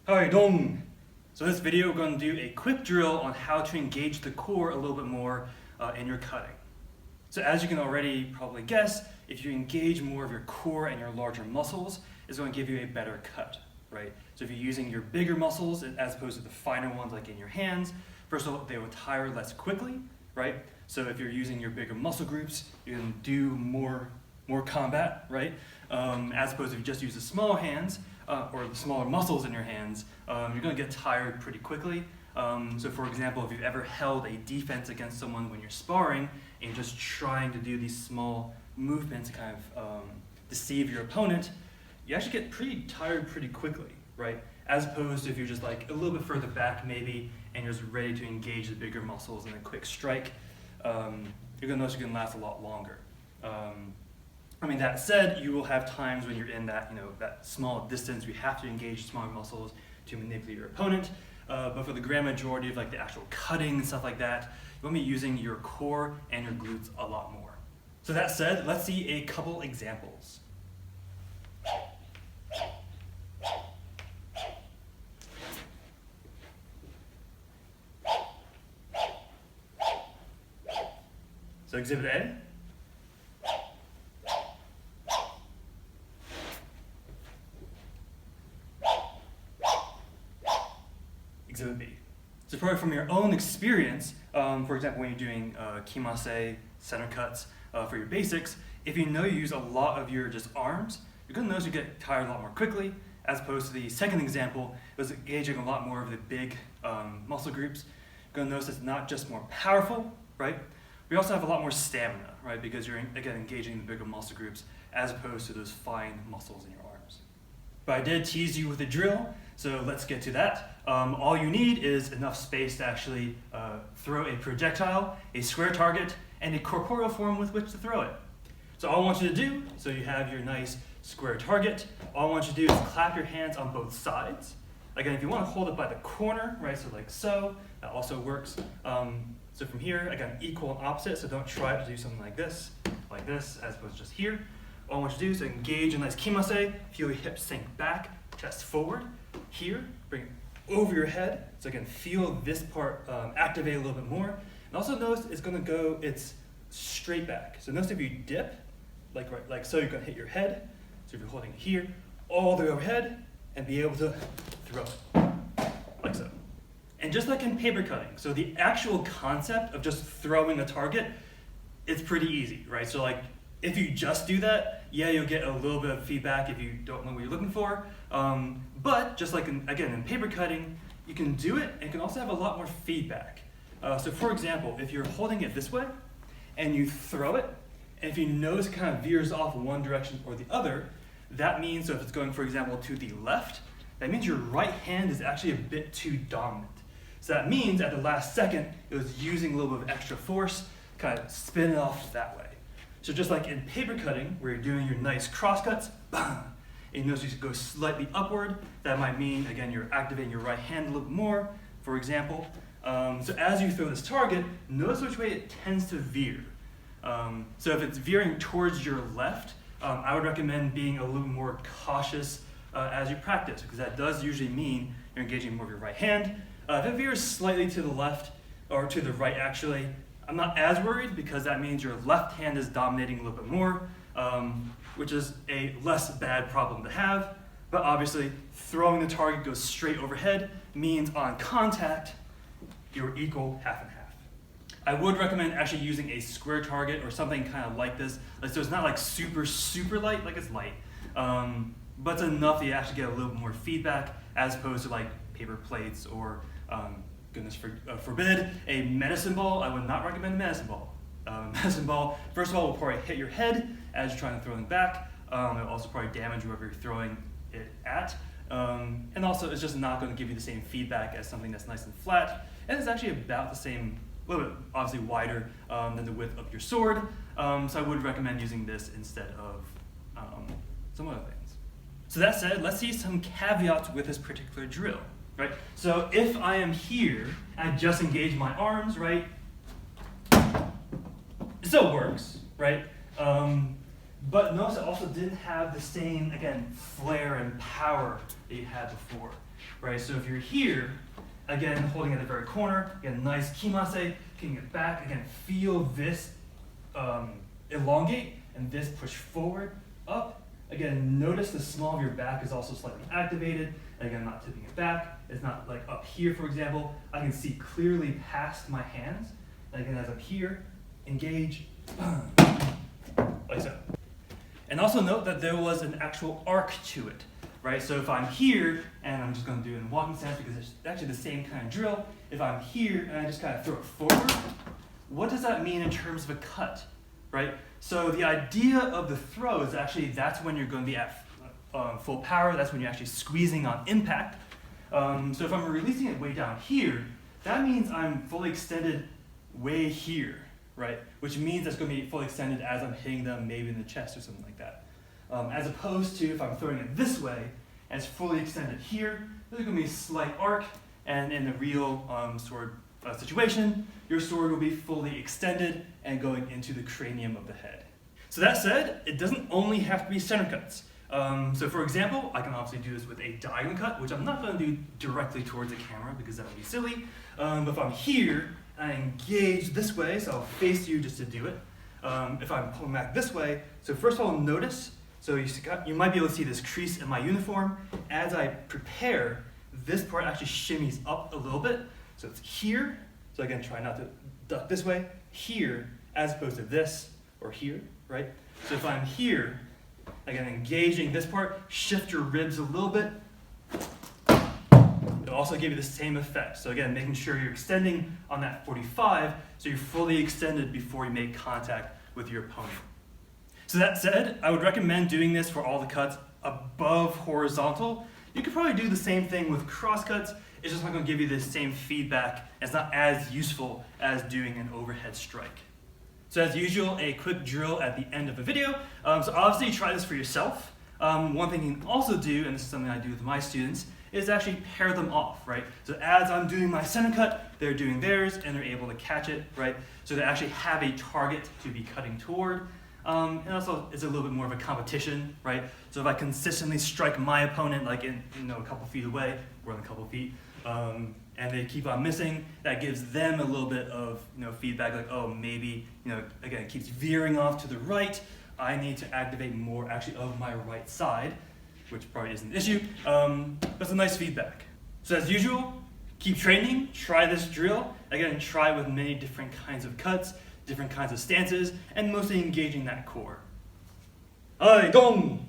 Haidong. So in this video, we're going to do a quick drill on how to engage the core a little bit more in your cutting. So as you can already probably guess, if you engage more of your core and your larger muscles, it's going to give you a better cut, right? So if you're using your bigger muscles as opposed to the finer ones like in your hands, first of all, they will tire less quickly, right? So if you're using your bigger muscle groups, you can do more combat, right? As opposed to if you just use the small hands, or the smaller muscles in your hands, you're going to get tired pretty quickly. So for example, if you've ever held a defense against someone when you're sparring and you're just trying to do these small movements to kind of deceive your opponent, you actually get pretty tired pretty quickly, right? As opposed to if you're just like a little bit further back maybe and you're just ready to engage the bigger muscles in a quick strike, you're going to notice you can last a lot longer. That said, you will have times when you're in that, that small distance, you have to engage smaller muscles to manipulate your opponent. But for the grand majority of like the actual cutting and stuff like that, you want to be using your core and your glutes a lot more. So that said, let's see a couple examples. So exhibit A. Exhibit B. So probably from your own experience, for example, when you're doing kimase, center cuts for your basics, if you know you use a lot of your just arms, you're going to notice you get tired a lot more quickly, as opposed to the second example, it was engaging a lot more of the big muscle groups. You're going to notice it's not just more powerful, right? We also have a lot more stamina, right? Because you're, again, engaging the bigger muscle groups as opposed to those fine muscles in your arms. But I did tease you with a drill, so let's get to that. All you need is enough space to actually throw a projectile, a square target, and a corporeal form with which to throw it. So all I want you to do, so you have your nice square target, all I want you to do is clap your hands on both sides. Again, if you want to hold it by the corner, right, so like so, that also works. So from here, again, equal and opposite, so don't try to do something like this, as opposed to just here. All I want you to do is engage in nice kimase, feel your hips sink back, chest forward. Here, bring it over your head. So again, feel this part activate a little bit more. And also notice it's straight back. So notice if you dip, like so, you're gonna hit your head. So if you're holding it here, all the way overhead, and be able to throw it, like so. And just like in paper cutting, so the actual concept of just throwing a target, it's pretty easy, right? So like, if you just do that, yeah, you'll get a little bit of feedback if you don't know what you're looking for. But just like, in paper cutting, you can do it and you can also have a lot more feedback. So for example, if you're holding it this way and you throw it, and if you notice it kind of veers off one direction or the other, that means, so if it's going, for example, to the left, that means your right hand is actually a bit too dominant. So that means at the last second, it was using a little bit of extra force, kind of spin it off that way. So just like in paper cutting, where you're doing your nice cross cuts, bam, and you notice you go slightly upward, that might mean, again, you're activating your right hand a little bit more, for example. So as you throw this target, notice which way it tends to veer. So if it's veering towards your left, I would recommend being a little more cautious as you practice, because that does usually mean you're engaging more of your right hand. If it veers slightly to the left, or to the right actually, I'm not as worried because that means your left hand is dominating a little bit more, which is a less bad problem to have. But obviously, throwing the target goes straight overhead means on contact, you're equal half and half. I would recommend actually using a square target or something kind of like this. So it's not like super, super light, like it's light. But it's enough that you actually get a little bit more feedback as opposed to like paper plates or, goodness forbid, a medicine ball. I would not recommend a medicine ball. Medicine ball, first of all, will probably hit your head as you're trying to throw them back. It'll also probably damage whoever you're throwing it at. And also, it's just not going to give you the same feedback as something that's nice and flat. And it's actually about the same, a little bit obviously wider than the width of your sword. So I would recommend using this instead of some other things. So that said, let's see some caveats with this particular drill. Right? So if I am here and I just engage my arms, right, it still works, right? But notice it also didn't have the same, again, flair and power that you had before. right? So if you're here, again, holding at the very corner, again, nice kimase, kicking it back, again, feel this elongate and this push forward, up. Again, notice the small of your back is also slightly activated. Again, I'm not tipping it back. It's not like up here, for example. I can see clearly past my hands. And again, as I'm here, engage, like so. And also note that there was an actual arc to it, right? So if I'm here, and I'm just going to do it in walking stance because it's actually the same kind of drill. If I'm here and I just kind of throw it forward, what does that mean in terms of a cut, right? So the idea of the throw is actually that's when you're going to be at full power. That's when you're actually squeezing on impact. So if I'm releasing it way down here, that means I'm fully extended way here, right? Which means that's going to be fully extended as I'm hitting them maybe in the chest or something like that. As opposed to if I'm throwing it this way and it's fully extended here, there's going to be a slight arc, and in the real sword situation, your sword will be fully extended and going into the cranium of the head. So that said, it doesn't only have to be center cuts. So for example, I can obviously do this with a diagonal cut, which I'm not going to do directly towards the camera because that would be silly. But if I'm here, I engage this way, so I'll face you just to do it. If I'm pulling back this way, so first of all, notice, so you might be able to see this crease in my uniform. As I prepare, this part actually shimmies up a little bit. So it's here, so again, try not to duck this way, here, as opposed to this, or here, right? So if I'm here, again, engaging this part, shift your ribs a little bit. It'll also give you the same effect. So again, making sure you're extending on that 45, so you're fully extended before you make contact with your opponent. So that said, I would recommend doing this for all the cuts above horizontal. You could probably do the same thing with cross cuts. It's just not going to give you the same feedback. It's not as useful as doing an overhead strike. So as usual, a quick drill at the end of the video. So obviously try this for yourself. One thing you can also do, and this is something I do with my students, is actually pair them off, right? So as I'm doing my center cut, they're doing theirs and they're able to catch it, right? So they actually have a target to be cutting toward. And also it's a little bit more of a competition, right? So if I consistently strike my opponent like in a couple feet away, more than a couple feet, and they keep on missing, that gives them a little bit of feedback, like, oh, maybe, again, it keeps veering off to the right. I need to activate more actually of my right side, which probably isn't an issue. That's a nice feedback. So as usual, keep training, try this drill. Again, try with many different kinds of cuts, different kinds of stances, and mostly engaging that core. Haidong!